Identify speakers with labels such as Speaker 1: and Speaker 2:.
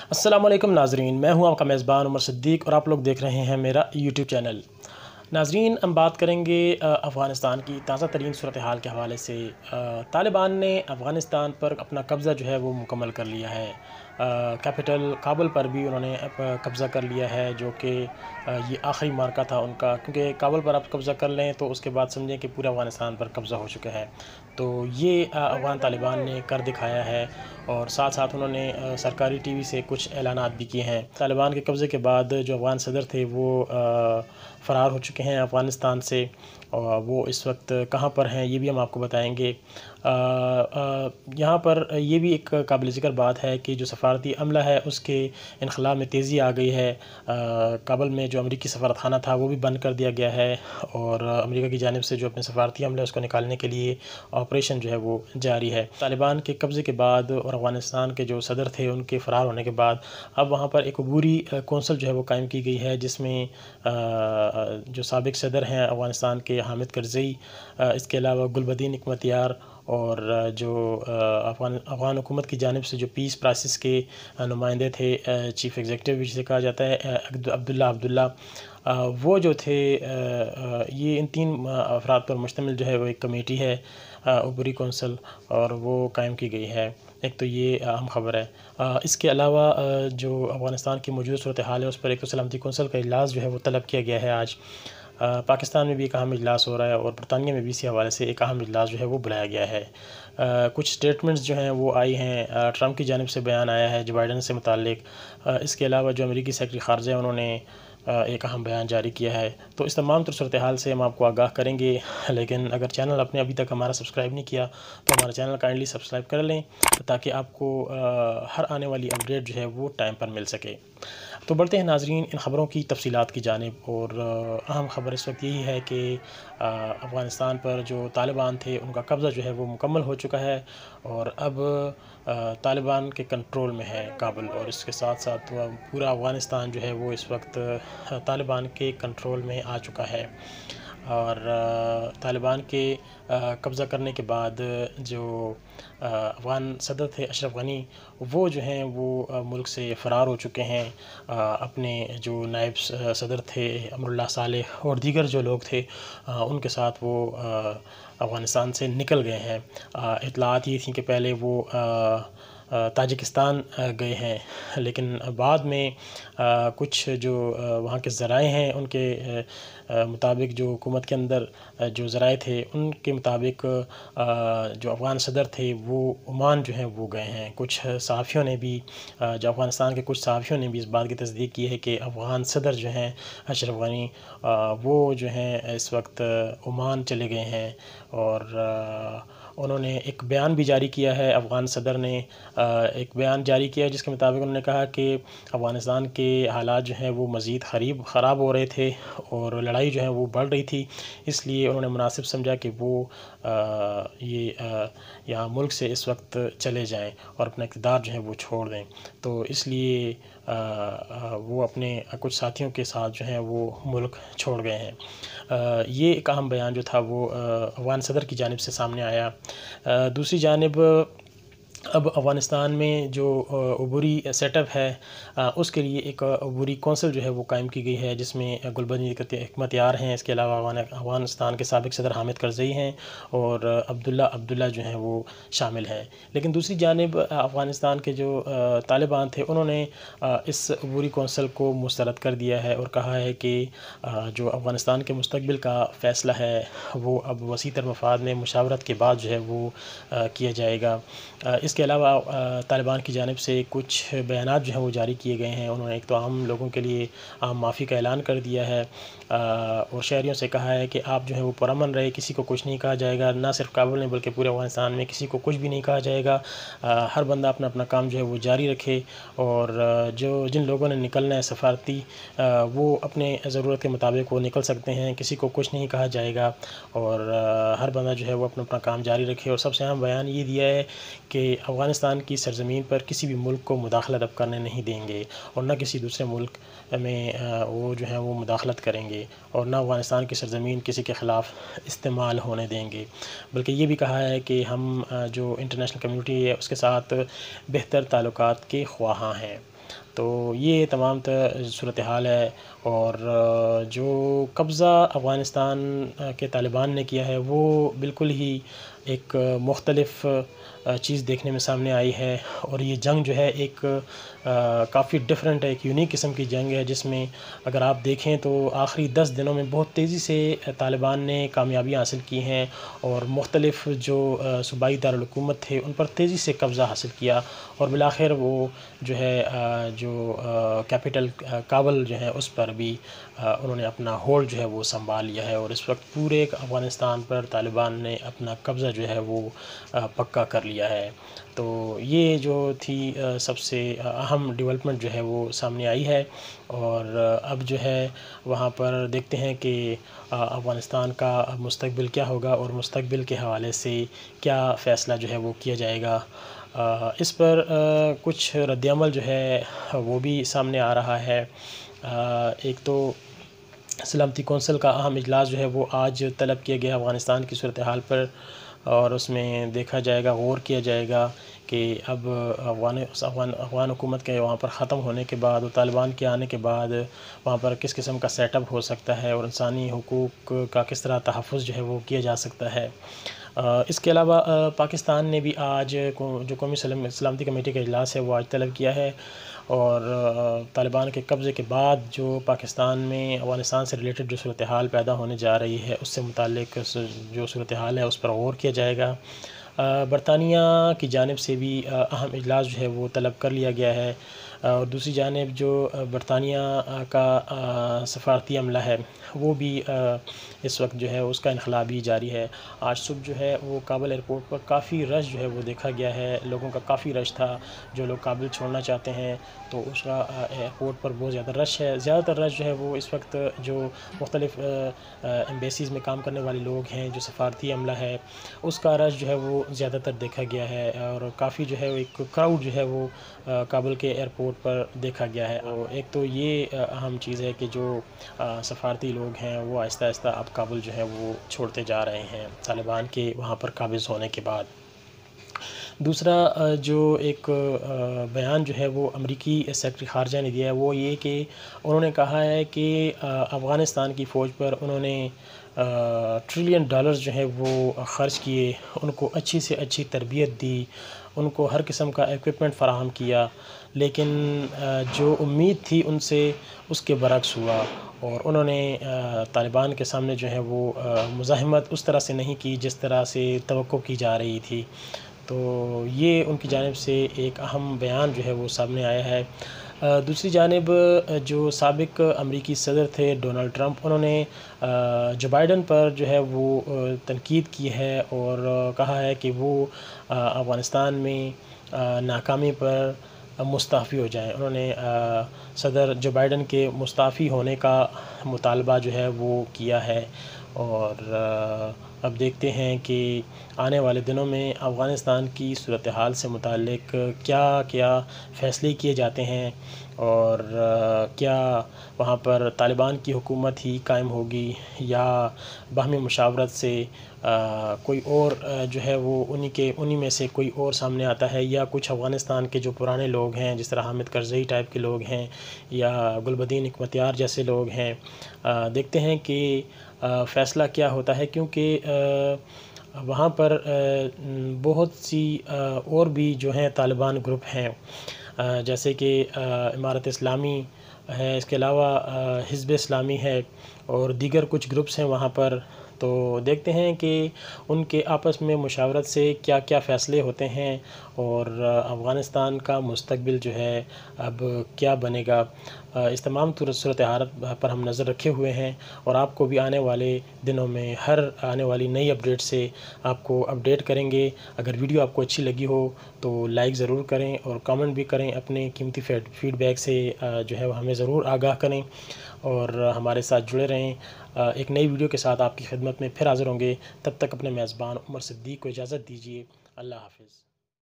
Speaker 1: السلام علیکم ناظرین، میں ہوں آپ کا میزبان عمر صدیق اور آپ لوگ دیکھ رہے ہیں میرا یوٹیوب چینل۔ ناظرین، ہم بات کریں گے افغانستان کی تازہ ترین صورتحال کے حوالے سے۔ طالبان نے افغانستان پر اپنا قبضہ جو ہے وہ مکمل کر لیا ہے۔ کیپٹل کابل پر بھی انہوں نے قبضہ کر لیا ہے، جو کہ یہ آخری مارکہ تھا ان کا، کیونکہ کابل پر آپ قبضہ کر لیں تو اس کے بعد سمجھیں کہ پورے افغانستان پر قبضہ ہو چکا ہے۔ تو یہ افغان طالبان نے کر دکھایا ہے، اور ساتھ ساتھ انہوں نے سرکاری ٹی وی سے کچھ اعلانات بھی کیے ہیں۔ طالبان کے قبضے کے بعد جو افغان صدر تھے وہ فرار ہو چکے ہیں افغانستان سے، اور وہ اس وقت کہاں پر ہیں یہ بھی ہم آپ کو بتائیں گے۔ یہاں پر یہ بھی ایک قابل ذکر بات ہے کہ جو سفارتی عملہ ہے اس کے انخلاء میں تیزی آ گئی ہے۔ کابل میں جو امریکی سفارت خانہ تھا وہ بھی بند کر دیا گیا ہے، اور امریکہ کی جانب سے جو اپنے سفارتی عملہ ہے اس کو نکالنے کے لیے آپریشن جو ہے وہ جاری ہے۔ طالبان کے قبضے کے بعد اور افغانستان کے جو صدر تھے ان کے فرار ہونے کے بعد اب وہاں پر ایک عبوری کونسل جو ہے وہ قائم کی گئی ہے، جس میں جو سابق صدر ہیں افغانستان کے حامد کرزئی، اس کے علاوہ گلبدین حکمت یار، اور جو افغان حکومت کی جانب سے جو پیس پراسس کے نمائندے تھے، چیف ایگزیکٹو جسے کہا جاتا ہے، عبداللہ، وہ جو تھے، یہ ان تین افراد پر مشتمل جو ہے وہ ایک کمیٹی ہے، عبوری کونسل، اور وہ قائم کی گئی ہے۔ ایک تو یہ اہم خبر ہے۔ اس کے علاوہ جو افغانستان کی موجودہ صورتحال ہے اس پر ایک تو سلامتی کونسل کا اجلاس جو ہے وہ طلب کیا گیا ہے آج۔ پاکستان میں بھی ایک اہم اجلاس ہو رہا ہے، اور برطانیہ میں بھی اسی حوالے سے ایک اہم اجلاس جو ہے وہ بلایا گیا ہے۔ کچھ سٹیٹمنٹس جو ہیں وہ آئی ہیں، ٹرمپ کی جانب سے بیان آیا ہے جو بائیڈن سے متعلق۔ اس کے علاوہ جو امریکی سیکرٹری خارجہ ہیں انہوں نے ایک اہم بیان جاری کیا ہے۔ تو اس تمام تر صورتحال سے ہم آپ کو آگاہ کریں گے، لیکن اگر چینل آپ نے ابھی تک ہمارا سبسکرائب نہیں کیا تو ہمارا چینل کائنڈلی سبسکرائب کر لیں، تاکہ آپ کو ہر آنے والی اپڈیٹ جو ہے وہ ٹائم پر مل سکے۔ تو بڑھتے ہیں ناظرین ان خبروں کی تفصیلات کی جانب، اور اہم خبر اس وقت یہی ہے کہ افغانستان پر جو طالبان تھے ان کا قبضہ جو ہے وہ مکمل ہو چکا ہے، اور اب طالبان کے کنٹرول میں ہے کابل، اور اس کے ساتھ ساتھ پورا افغانستان جو ہے وہ اس وقت طالبان کے کنٹرول میں آ چکا ہے۔ اور طالبان کے قبضہ کرنے کے بعد جو افغان صدر تھے اشرف غنی، وہ جو ہیں وہ ملک سے فرار ہو چکے ہیں۔ اپنے جو نائب صدر تھے امراللہ صالح اور دیگر جو لوگ تھے ان کے ساتھ وہ افغانستان سے نکل گئے ہیں۔ اطلاعات یہ تھیں کہ پہلے وہ تاجکستان گئے ہیں، لیکن بعد میں کچھ جو وہاں کے ذرائع ہیں ان کے مطابق، جو حکومت کے اندر جو ذرائع تھے ان کے مطابق، جو افغان صدر تھے وہ عمان جو ہیں وہ گئے ہیں۔ کچھ صحافیوں نے بھی، جو افغانستان کے کچھ صحافیوں نے بھی اس بات کی تصدیق کی ہے کہ افغان صدر جو ہیں اشرف غنی، وہ جو ہیں اس وقت عمان چلے گئے ہیں، اور انہوں نے ایک بیان بھی جاری کیا ہے۔ افغان صدر نے ایک بیان جاری کیا ہے جس کے مطابق انہوں نے کہا کہ افغانستان کے حالات جو ہیں وہ مزید خراب ہو رہے تھے، اور لڑائی جو ہے وہ بڑھ رہی تھی، اس لیے انہوں نے مناسب سمجھا کہ وہ یہاں ملک سے اس وقت چلے جائیں اور اپنا اقتدار جو ہے وہ چھوڑ دیں۔ تو اس لیے وہ اپنے کچھ ساتھیوں کے ساتھ جو ہیں وہ ملک چھوڑ گئے ہیں۔ یہ ایک اہم بیان جو تھا وہ افغان صدر کی جانب سے سامنے آیا۔ دوسری جانب اب افغانستان میں جو عبوری سیٹ اپ ہے اس کے لیے ایک عبوری کونسل جو ہے وہ قائم کی گئی ہے، جس میں گلبدین حکمت یار ہیں، اس کے علاوہ افغانستان کے سابق صدر حامد کرزئی ہیں، اور عبداللہ جو ہیں وہ شامل ہیں۔ لیکن دوسری جانب افغانستان کے جو طالبان تھے انہوں نے اس عبوری کونسل کو مسترد کر دیا ہے، اور کہا ہے کہ جو افغانستان کے مستقبل کا فیصلہ ہے وہ اب وسیع تر مفاد میں مشاورت کے بعد جو ہے وہ کیا جائے گا۔ اس کے علاوہ طالبان کی جانب سے کچھ بیانات جو ہیں وہ جاری کیے گئے ہیں۔ انہوں نے ایک تو عام لوگوں کے لیے عام معافی کا اعلان کر دیا ہے، اور شہریوں سے کہا ہے کہ آپ جو ہے وہ پرامن رہے، کسی کو کچھ نہیں کہا جائے گا، نہ صرف کابل میں بلکہ پورے افغانستان میں کسی کو کچھ بھی نہیں کہا جائے گا۔ ہر بندہ اپنا اپنا کام جو ہے وہ جاری رکھے، اور جن لوگوں نے نکلنا ہے سفارتی، وہ اپنے ضرورت کے مطابق وہ نکل سکتے ہیں، کسی کو کچھ نہیں کہا جائے گا، اور ہر بندہ جو ہے وہ اپنا اپنا کام جاری رکھے۔ اور سب سے اہم بیان یہ دیا ہے کہ افغانستان کی سرزمین پر کسی بھی ملک کو مداخلت اب کرنے نہیں دیں گے، اور نہ کسی دوسرے ملک میں وہ جو ہیں وہ مداخلت کریں گے، اور نہ افغانستان کی سرزمین کسی کے خلاف استعمال ہونے دیں گے۔ بلکہ یہ بھی کہا ہے کہ ہم جو انٹرنیشنل کمیونٹی ہے اس کے ساتھ بہتر تعلقات کے خواہاں ہیں۔ تو یہ تمام صورتحال ہے، اور جو قبضہ افغانستان کے طالبان نے کیا ہے وہ بالکل ہی ایک مختلف چیز دیکھنے میں سامنے آئی ہے، اور یہ جنگ جو ہے ایک کافی ڈیفرنٹ ہے، ایک یونیک قسم کی جنگ ہے، جس میں اگر آپ دیکھیں تو آخری 10 دنوں میں بہت تیزی سے طالبان نے کامیابی حاصل کی ہیں، اور مختلف جو صوبائی دارالحکومت تھے ان پر تیزی سے قبضہ حاصل کیا، اور بالآخر وہ جو ہے جو کیپٹل کابل جو ہے اس پر بھی انہوں نے اپنا ہولڈ جو ہے وہ سنبھال لیا ہے، اور اس وقت پورے افغانستان پر طالبان نے اپنا قبضہ جو ہے وہ پکا کر لیا ہے۔ تو یہ جو تھی سب سے اہم ڈیولپمنٹ جو ہے وہ سامنے آئی ہے، اور اب جو ہے وہاں پر دیکھتے ہیں کہ افغانستان کا مستقبل کیا ہوگا، اور مستقبل کے حوالے سے کیا فیصلہ جو ہے وہ کیا جائے گا۔ اس پر کچھ رد عمل جو ہے وہ بھی سامنے آ رہا ہے۔ ایک تو سلامتی کونسل کا اہم اجلاس جو ہے وہ آج طلب کیا گیا افغانستان کی صورتحال پر، اور اس میں دیکھا جائے گا، غور کیا جائے گا کہ اب افغان حکومت کے وہاں پر ختم ہونے کے بعد اور طالبان کے آنے کے بعد وہاں پر کس قسم کا سیٹ اپ ہو سکتا ہے، اور انسانی حقوق کا کس طرح تحفظ جو ہے وہ کیا جا سکتا ہے۔ اس کے علاوہ پاکستان نے بھی آج جو قومی سلامتی کمیٹی کا اجلاس ہے وہ آج طلب کیا ہے، اور طالبان کے قبضے کے بعد جو پاکستان میں افغانستان سے ریلیٹڈ جو صورتحال پیدا ہونے جا رہی ہے اس سے متعلق جو صورتحال ہے اس پر غور کیا جائے گا۔ برطانیہ کی جانب سے بھی اہم اجلاس جو ہے وہ طلب کر لیا گیا ہے، اور دوسری جانب جو برطانیہ کا سفارتی عملہ ہے وہ بھی اس وقت جو ہے اس کا انخلا بھی جاری ہے۔ آج صبح جو ہے وہ کابل ایئرپورٹ پر کافی رش جو ہے وہ دیکھا گیا ہے، لوگوں کا کافی رش تھا، جو لوگ کابل چھوڑنا چاہتے ہیں تو اس کا ایئرپورٹ پر بہت زیادہ رش ہے۔ زیادہ تر رش جو ہے وہ اس وقت جو مختلف ایمبیسیز میں کام کرنے والے لوگ ہیں، جو سفارتی عملہ ہے، اس کا رش جو ہے وہ زیادہ تر دیکھا گیا ہے، اور کافی جو ہے ایک کراؤڈ جو ہے وہ کابل کے ایئرپورٹ پر دیکھا گیا ہے۔ اور ایک تو یہ اہم چیز ہے کہ جو سفارتی لوگ ہیں وہ آہستہ آہستہ اب کابل جو ہے وہ چھوڑتے جا رہے ہیں طالبان کے وہاں پر قابض ہونے کے بعد۔ دوسرا جو ایک بیان جو ہے وہ امریکی سیکرٹری خارجہ نے دیا ہے وہ یہ کہ انہوں نے کہا ہے کہ افغانستان کی فوج پر انہوں نے $1 ٹریلین جو ہے وہ خرچ کیے، ان کو اچھی سے اچھی تربیت دی، ان کو ہر قسم کا ایکوپمنٹ فراہم کیا، لیکن جو امید تھی ان سے اس کے برعکس ہوا، اور انہوں نے طالبان کے سامنے جو ہے وہ مزاحمت اس طرح سے نہیں کی جس طرح سے توقع کی جا رہی تھی۔ تو یہ ان کی جانب سے ایک اہم بیان جو ہے وہ سامنے آیا ہے۔ دوسری جانب جو سابق امریکی صدر تھے ڈونلڈ ٹرمپ، انہوں نے جو بائیڈن پر جو ہے وہ تنقید کی ہے، اور کہا ہے کہ وہ افغانستان میں ناکامی پر مستعفی ہو جائیں۔ انہوں نے صدر جو بائیڈن کے مستعفی ہونے کا مطالبہ جو ہے وہ کیا ہے، اور اب دیکھتے ہیں کہ آنے والے دنوں میں افغانستان کی صورتحال سے متعلق کیا کیا فیصلے کیے جاتے ہیں، اور کیا وہاں پر طالبان کی حکومت ہی قائم ہوگی، یا باہمی مشاورت سے کوئی اور جو ہے وہ انہی میں سے کوئی اور سامنے آتا ہے، یا کچھ افغانستان کے جو پرانے لوگ ہیں جس طرح حامد کرزئی ٹائپ کے لوگ ہیں، یا گلبدین حکمتیار جیسے لوگ ہیں۔ دیکھتے ہیں کہ فیصلہ کیا ہوتا ہے، کیونکہ وہاں پر بہت سی اور بھی جو ہیں طالبان گروپ ہیں، جیسے کہ امارت اسلامی ہے، اس کے علاوہ حزب اسلامی ہے، اور دیگر کچھ گروپس ہیں وہاں پر۔ تو دیکھتے ہیں کہ ان کے آپس میں مشاورت سے کیا کیا فیصلے ہوتے ہیں، اور افغانستان کا مستقبل جو ہے اب کیا بنے گا۔ اس تمام صورتحال پر ہم نظر رکھے ہوئے ہیں، اور آپ کو بھی آنے والے دنوں میں ہر آنے والی نئی اپڈیٹ سے آپ کو اپڈیٹ کریں گے۔ اگر ویڈیو آپ کو اچھی لگی ہو تو لائک ضرور کریں، اور کامنٹ بھی کریں، اپنے قیمتی فیڈ بیک سے جو ہے ہمیں ضرور آگاہ کریں، اور ہمارے ساتھ جڑے رہیں۔ ایک نئی ویڈیو کے ساتھ آپ کی خدمت میں پھر حاضر ہوں گے، تب تک اپنے میزبان عمر صدیق کو اجازت دیجیے۔ اللہ حافظ۔